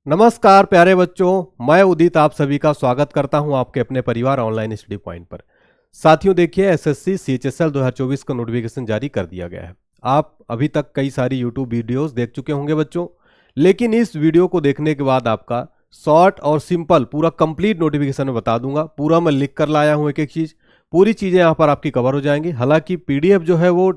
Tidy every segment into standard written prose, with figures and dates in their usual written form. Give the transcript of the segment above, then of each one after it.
नमस्कार प्यारे बच्चों, मैं उदित आप सभी का स्वागत करता हूं आपके अपने परिवार ऑनलाइन स्टडी पॉइंट पर। साथियों देखिए, एसएससी सीएचएसएल 2024 का नोटिफिकेशन जारी कर दिया गया है। आप अभी तक कई सारी यूट्यूब वीडियोस देख चुके होंगे बच्चों, लेकिन इस वीडियो को देखने के बाद आपका शॉर्ट और सिंपल पूरा कंप्लीट नोटिफिकेशन में बता दूंगा। पूरा मैं लिख कर लाया हूँ, एक एक चीज़, पूरी चीज़ें यहाँ पर आपकी कवर हो जाएंगी। हालांकि पीडीएफ जो है वो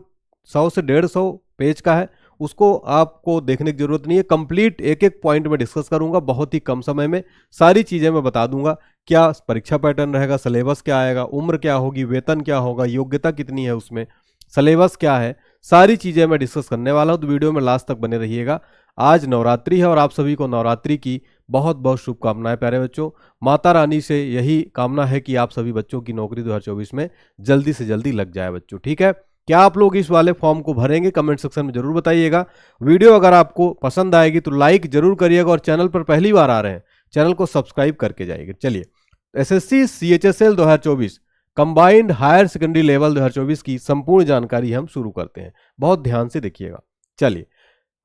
100 से 150 पेज का है, उसको आपको देखने की जरूरत नहीं है। कंप्लीट एक एक पॉइंट में डिस्कस करूंगा, बहुत ही कम समय में सारी चीजें मैं बता दूंगा। क्या परीक्षा पैटर्न रहेगा, सिलेबस क्या आएगा, उम्र क्या होगी, वेतन क्या होगा, योग्यता कितनी है उसमें, सिलेबस क्या है, सारी चीजें मैं डिस्कस करने वाला हूं। तो वीडियो में लास्ट तक बने रहिएगा। आज नवरात्रि है और आप सभी को नवरात्रि की बहुत बहुत शुभकामनाएं प्यारे बच्चों। माता रानी से यही कामना है कि आप सभी बच्चों की नौकरी 2024 में जल्दी से जल्दी लग जाए बच्चों, ठीक है। क्या आप लोग इस वाले फॉर्म को भरेंगे, कमेंट सेक्शन में जरूर बताइएगा। वीडियो अगर आपको पसंद आएगी तो लाइक जरूर करिएगा और चैनल पर पहली बार आ रहे हैं चैनल को सब्सक्राइब करके जाइएगा। चलिए, SSC CHSL 2024 combined higher secondary level 2024 की संपूर्ण जानकारी हम शुरू करते हैं। बहुत ध्यान से देखिएगा। चलिए,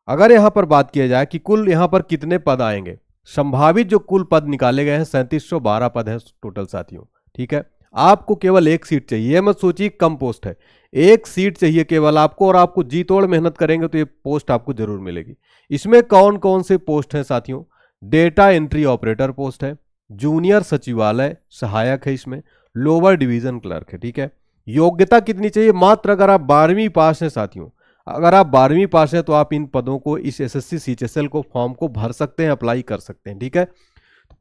अगर यहां पर बात किया जाए कि कुल यहां पर कितने पद आएंगे, संभावित जो कुल पद निकाले गए हैं 3712 पद हैं टोटल साथियों, ठीक है। आपको केवल एक सीट चाहिए, ये मत सोचिए कम पोस्ट है, एक सीट चाहिए केवल आपको, और आपको जी तोड़ मेहनत करेंगे तो ये पोस्ट आपको जरूर मिलेगी। इसमें कौन कौन से पोस्ट हैं साथियों? डेटा एंट्री ऑपरेटर पोस्ट है, जूनियर सचिवालय सहायक है, इसमें लोअर डिवीजन क्लर्क है, ठीक है। योग्यता कितनी चाहिए? मात्र अगर आप 12वीं पास हैं साथियों, अगर आप 12वीं पास हैं तो आप इन पदों को, इस एसएससी सीएचएसएल को फॉर्म को भर सकते हैं, अप्लाई कर सकते हैं, ठीक है।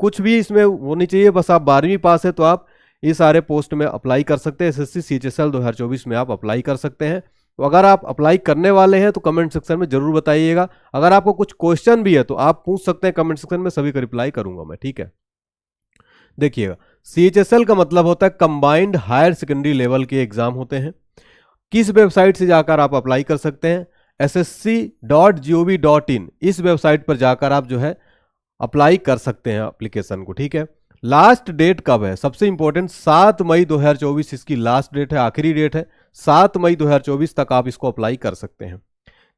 कुछ भी इसमें होनी चाहिए, बस आप 12वीं पास है तो आप ये सारे पोस्ट में अप्लाई कर सकते हैं। एसएससी सीएचएसएल 2024 में आप अप्लाई कर सकते हैं। तो अगर आप अप्लाई करने वाले हैं तो कमेंट सेक्शन में जरूर बताइएगा। अगर आपको कुछ क्वेश्चन भी है तो आप पूछ सकते हैं कमेंट सेक्शन में, सभी का रिप्लाई करूंगा मैं, ठीक है। देखिएगा, सीएचएसएल का मतलब होता है कंबाइंड हायर सेकेंडरी लेवल के एग्जाम होते हैं। किस वेबसाइट से जाकर आप अप्लाई कर सकते हैं? ssc.gov.in, इस वेबसाइट पर जाकर आप जो है अप्लाई कर सकते हैं एप्लीकेशन को, ठीक है। लास्ट डेट कब है? सबसे इंपॉर्टेंट 7 मई 2024 इसकी लास्ट डेट है, आखिरी डेट है। 7 मई 2024 तक आप इसको अप्लाई कर सकते हैं।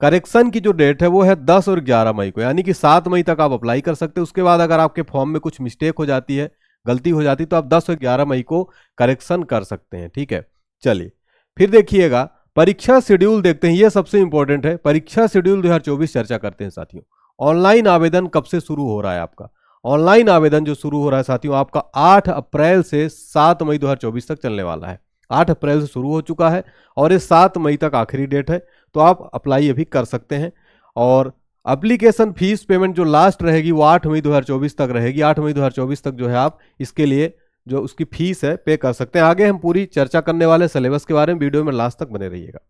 करेक्शन की जो डेट है वो है 10 और 11 मई को, यानी कि 7 मई तक आप अप्लाई कर सकते हैं। उसके बाद अगर आपके फॉर्म में कुछ मिस्टेक हो जाती है, गलती हो जाती है, तो आप 10 और 11 मई को करेक्शन कर सकते हैं, ठीक है। चलिए, फिर देखिएगा परीक्षा शेड्यूल देखते हैं, ये सबसे इंपॉर्टेंट है। परीक्षा शेड्यूल 2024 चर्चा करते हैं साथियों। ऑनलाइन आवेदन कब से शुरू हो रहा है आपका? ऑनलाइन आवेदन जो शुरू हो रहा है साथियों आपका 8 अप्रैल से 7 मई 2024 तक चलने वाला है। 8 अप्रैल से शुरू हो चुका है और ये 7 मई तक आखिरी डेट है, तो आप अप्लाई अभी कर सकते हैं। और एप्लीकेशन फीस पेमेंट जो लास्ट रहेगी वो 8 मई 2024 तक रहेगी। 8 मई 2024 तक जो है आप इसके लिए जो उसकी फीस है पे कर सकते हैं। आगे हम पूरी चर्चा करने वाले सिलेबस के बारे में, वीडियो में लास्ट तक बने रहिएगा।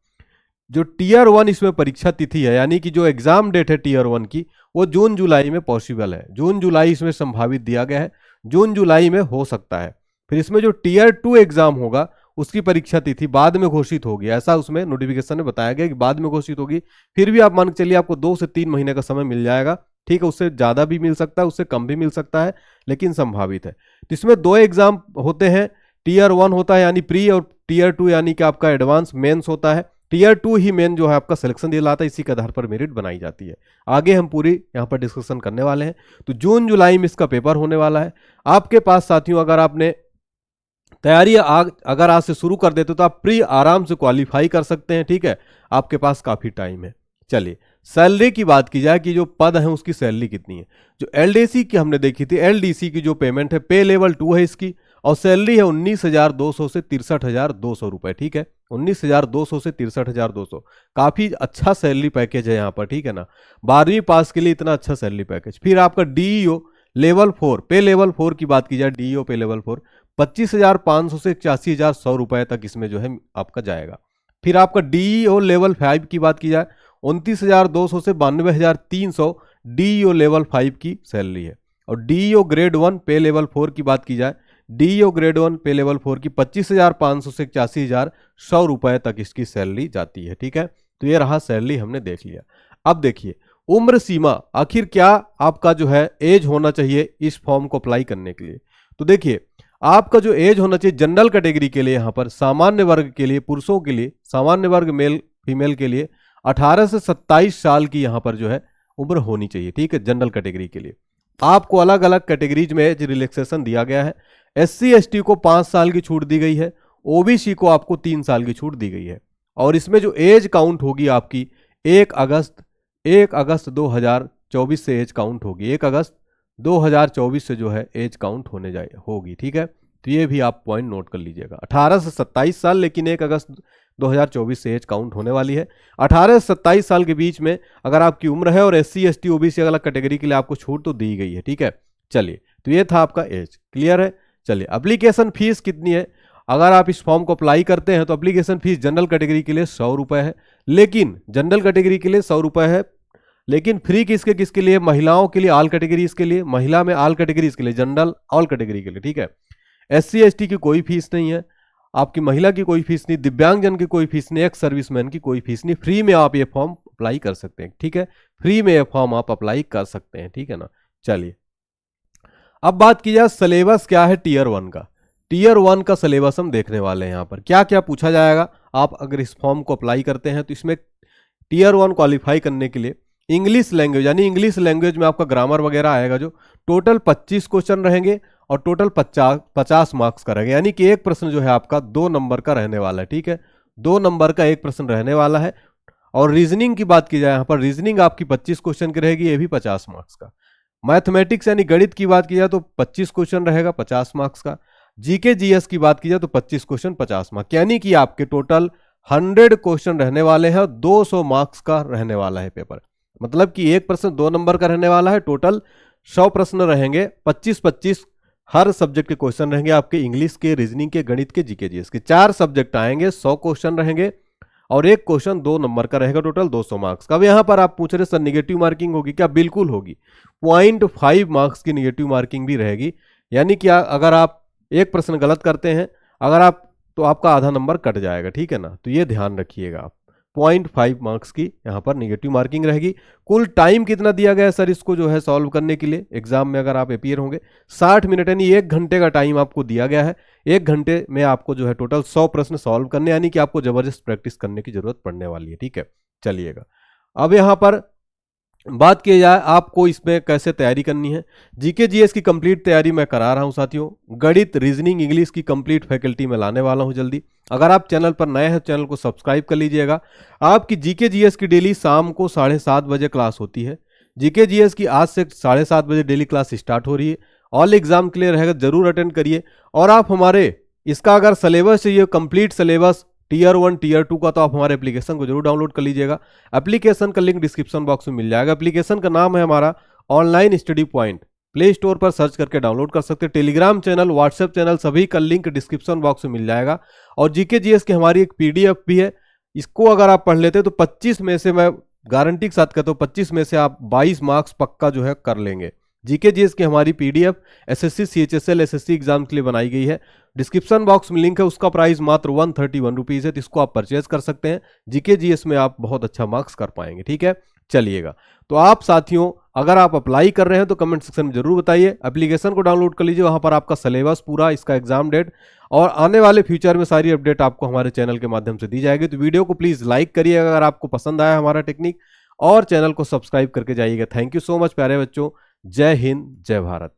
जो टीयर 1 इसमें परीक्षा तिथि है, यानी कि जो एग्जाम डेट है टीयर 1 की, वो जून जुलाई में पॉसिबल है। जून जुलाई इसमें संभावित दिया गया है, जून जुलाई में हो सकता है। फिर इसमें जो टीयर 2 एग्जाम होगा उसकी परीक्षा तिथि बाद में घोषित होगी, ऐसा उसमें नोटिफिकेशन में बताया गया कि बाद में घोषित होगी। फिर भी आप मान के चलिए आपको 2 से 3 महीने का समय मिल जाएगा, ठीक है। उससे ज्यादा भी मिल सकता है, उससे कम भी मिल सकता है, लेकिन संभावित है। तो इसमें 2 एग्जाम होते हैं। टीयर 1 होता है यानी प्री, और टीयर 2 यानी कि आपका एडवांस मेंस होता है। टीयर 2 ही मेन जो है आपका सिलेक्शन दिलाता है, इसी के आधार पर मेरिट बनाई जाती है। आगे हम पूरी यहाँ पर डिस्कशन करने वाले हैं। तो जून जुलाई में इसका पेपर होने वाला है। आपके पास साथियों अगर आपने तैयारी अगर आज से शुरू कर देते तो आप प्री आराम से क्वालिफाई कर सकते हैं, ठीक है। आपके पास काफी टाइम है। चलिए, सैलरी की बात की जाए कि जो पद है उसकी सैलरी कितनी है। जो एलडीसी की हमने देखी थी, एलडीसी की जो पेमेंट है पे लेवल 2 है इसकी, और सैलरी है 19,200 से 63,200 रुपए, ठीक है। 19,200 से 63,200, काफी अच्छा सैलरी पैकेज है यहाँ पर, ठीक है ना। 12वीं पास के लिए इतना अच्छा सैलरी पैकेज। फिर आपका डीईओ लेवल 4, पे लेवल 4 की बात की जाए, डीईओ पे लेवल 4 25,500 से 81,100 रुपए तक इसमें जो है आपका जाएगा। फिर आपका डीईओ लेवल 5 की बात की जाए, 29,200 से 92,300 डीईओ लेवल 5 की सैलरी है। और डीईओ ग्रेड 1 पे लेवल 4 की बात की जाए, डीईओ ग्रेड 1 पे लेवल 4 की 25,500 से 81,100 रुपए तक इसकी सैलरी जाती है, ठीक है। तो ये रहा सैलरी, हमने देख लिया। अब देखिए उम्र सीमा, आखिर क्या आपका जो है एज होना चाहिए इस फॉर्म को अप्लाई करने के लिए। तो देखिए आपका जो एज होना चाहिए जनरल कैटेगरी के लिए, यहाँ पर सामान्य वर्ग के लिए, पुरुषों के लिए, सामान्य वर्ग मेल फीमेल के लिए 18 से 27 साल की यहाँ पर जो है उम्र होनी चाहिए, ठीक है, जनरल कैटेगरी के लिए। आपको अलग अलग कैटेगरीज में एज रिलैक्सेशन दिया गया है। SC ST को 5 साल की छूट दी गई है, OBC को आपको 3 साल की छूट दी गई है। और इसमें जो एज काउंट होगी आपकी 1 अगस्त 2024 से एज काउंट होगी, 1 अगस्त 2024 से जो है एज काउंट होगी, ठीक है। तो ये भी आप पॉइंट नोट कर लीजिएगा। 18 से 27 साल, लेकिन 1 अगस्त 2024 से एज काउंट होने वाली है। 18 से 27 साल के बीच में अगर आपकी उम्र है और SC ST OBC अलग कैटेगरी के लिए आपको छूट तो दी गई है, ठीक है। चलिए, तो ये था आपका एज, क्लियर है। चलिए, एप्लीकेशन फीस कितनी है? अगर आप इस फॉर्म को अप्लाई करते हैं तो एप्लीकेशन फीस जनरल कैटेगरी के लिए 100 रुपये है, लेकिन जनरल कैटेगरी के लिए 100 रुपये है, लेकिन फ्री किसके लिए? महिलाओं के लिए, ऑल कैटेगरीज के लिए, महिला में ऑल कैटेगरीज के लिए, जनरल ऑल कैटेगरी के लिए, ठीक है। SC ST की कोई फीस नहीं है, आपकी महिला की कोई फीस नहीं, दिव्यांगजन की कोई फीस नहीं, एक्स सर्विसमैन की कोई फीस नहीं। फ्री में आप ये फॉर्म अप्लाई कर सकते हैं, ठीक है। फ्री में ये फॉर्म आप अप्लाई कर सकते हैं, ठीक है ना। चलिए, अब बात की जाए सिलेबस क्या है टीयर 1 का। टीयर 1 का सिलेबस हम देखने वाले हैं। यहाँ पर क्या क्या पूछा जाएगा, आप अगर इस फॉर्म को अप्लाई करते हैं तो इसमें टीयर 1 क्वालिफाई करने के लिए इंग्लिश लैंग्वेज, यानी इंग्लिश लैंग्वेज में आपका ग्रामर वगैरह आएगा, जो टोटल 25 क्वेश्चन रहेंगे और टोटल 50 मार्क्स का रहेगा, यानी कि एक प्रश्न जो है आपका 2 नंबर का रहने वाला है, ठीक है। 2 नंबर का एक प्रश्न रहने वाला है। और रीजनिंग की बात की जाए, यहाँ पर रीजनिंग आपकी 25 क्वेश्चन की रहेगी, ये भी 50 मार्क्स का। मैथमेटिक्स यानी गणित की बात की जाए तो 25 क्वेश्चन रहेगा, 50 मार्क्स का। GK GS की बात की जाए तो 25 क्वेश्चन 50 मार्क्स, यानी कि आपके टोटल 100 क्वेश्चन रहने वाले हैं और 200 मार्क्स का रहने वाला है पेपर। मतलब कि एक प्रश्न 2 नंबर का रहने वाला है, टोटल 100 प्रश्न रहेंगे, 25-25 हर सब्जेक्ट के क्वेश्चन रहेंगे आपके, इंग्लिश के, रीजनिंग के, गणित के, GK GS के। 4 सब्जेक्ट आएंगे, 100 क्वेश्चन रहेंगे और एक क्वेश्चन 2 नंबर का रहेगा, टोटल 200 मार्क्स का। अब यहां पर आप पूछ रहे सर निगेटिव मार्किंग होगी क्या? बिल्कुल होगी, 0.5 मार्क्स की निगेटिव मार्किंग भी रहेगी, यानी कि अगर आप एक प्रश्न गलत करते हैं तो आपका आधा नंबर कट जाएगा, ठीक है ना। तो ये ध्यान रखिएगा आप, 0.5 मार्क्स की यहाँ पर निगेटिव मार्किंग रहेगी। कुल टाइम कितना दिया गया है सर इसको जो है सॉल्व करने के लिए एग्जाम में अगर आप अपीयर होंगे? 60 मिनट, यानी 1 घंटे का टाइम आपको दिया गया है। 1 घंटे में आपको जो है टोटल 100 प्रश्न सॉल्व करने, यानी कि आपको जबरदस्त प्रैक्टिस करने की जरूरत पड़ने वाली है, ठीक है। चलिएगा, अब यहाँ पर बात की जाए आपको इसमें कैसे तैयारी करनी है। GK GS की कंप्लीट तैयारी मैं करा रहा हूं साथियों। गणित, रीजनिंग, इंग्लिश की कंप्लीट फैकल्टी में लाने वाला हूं जल्दी। अगर आप चैनल पर नए हैं, चैनल को सब्सक्राइब कर लीजिएगा। आपकी GK GS की डेली शाम को 7:30 बजे क्लास होती है। GK GS की आज से 7:30 बजे डेली क्लास स्टार्ट हो रही है। ऑल एग्जाम क्लियर रहेगा, जरूर अटेंड करिए। और आप हमारे इसका अगर सिलेबस चाहिए, कंप्लीट सिलेबस टीयर 1 टीयर 2 का, तो आप हमारे एप्लीकेशन को जरूर डाउनलोड कर लीजिएगा। एप्लीकेशन का लिंक डिस्क्रिप्शन बॉक्स में मिल जाएगा। एप्लीकेशन का नाम है हमारा online study point. Play store पर सर्च करके डाउनलोड कर सकते हैं। टेलीग्राम चैनल, व्हाट्सएप चैनल, सभी का लिंक डिस्क्रिप्शन बॉक्स में मिल जाएगा। और GK GS की हमारी एक PDF भी है, इसको अगर आप पढ़ लेते तो 25 में से, मैं गारंटी के साथ कहता हूँ, 25 में से आप 22 मार्क्स पक्का जो है कर लेंगे। GK GS की हमारी PDF SSC CHSL SSC exam के लिए बनाई गई है। डिस्क्रिप्शन बॉक्स में लिंक है, उसका प्राइस मात्र 131 रुपीज़ है, तो इसको आप परचेज कर सकते हैं। GK GS में आप बहुत अच्छा मार्क्स कर पाएंगे, ठीक है। चलिएगा, तो आप साथियों अगर आप अप्लाई कर रहे हैं तो कमेंट सेक्शन में जरूर बताइए। एप्लीकेशन को डाउनलोड कर लीजिए, वहां पर आपका सिलेबस पूरा, इसका एग्जाम डेट और आने वाले फ्यूचर में सारी अपडेट आपको हमारे चैनल के माध्यम से दी जाएगी। तो वीडियो को प्लीज लाइक करिए अगर आपको पसंद आया हमारा टेक्निक, और चैनल को सब्सक्राइब करके जाइएगा। थैंक यू सो मच प्यारे बच्चों। जय हिंद, जय भारत।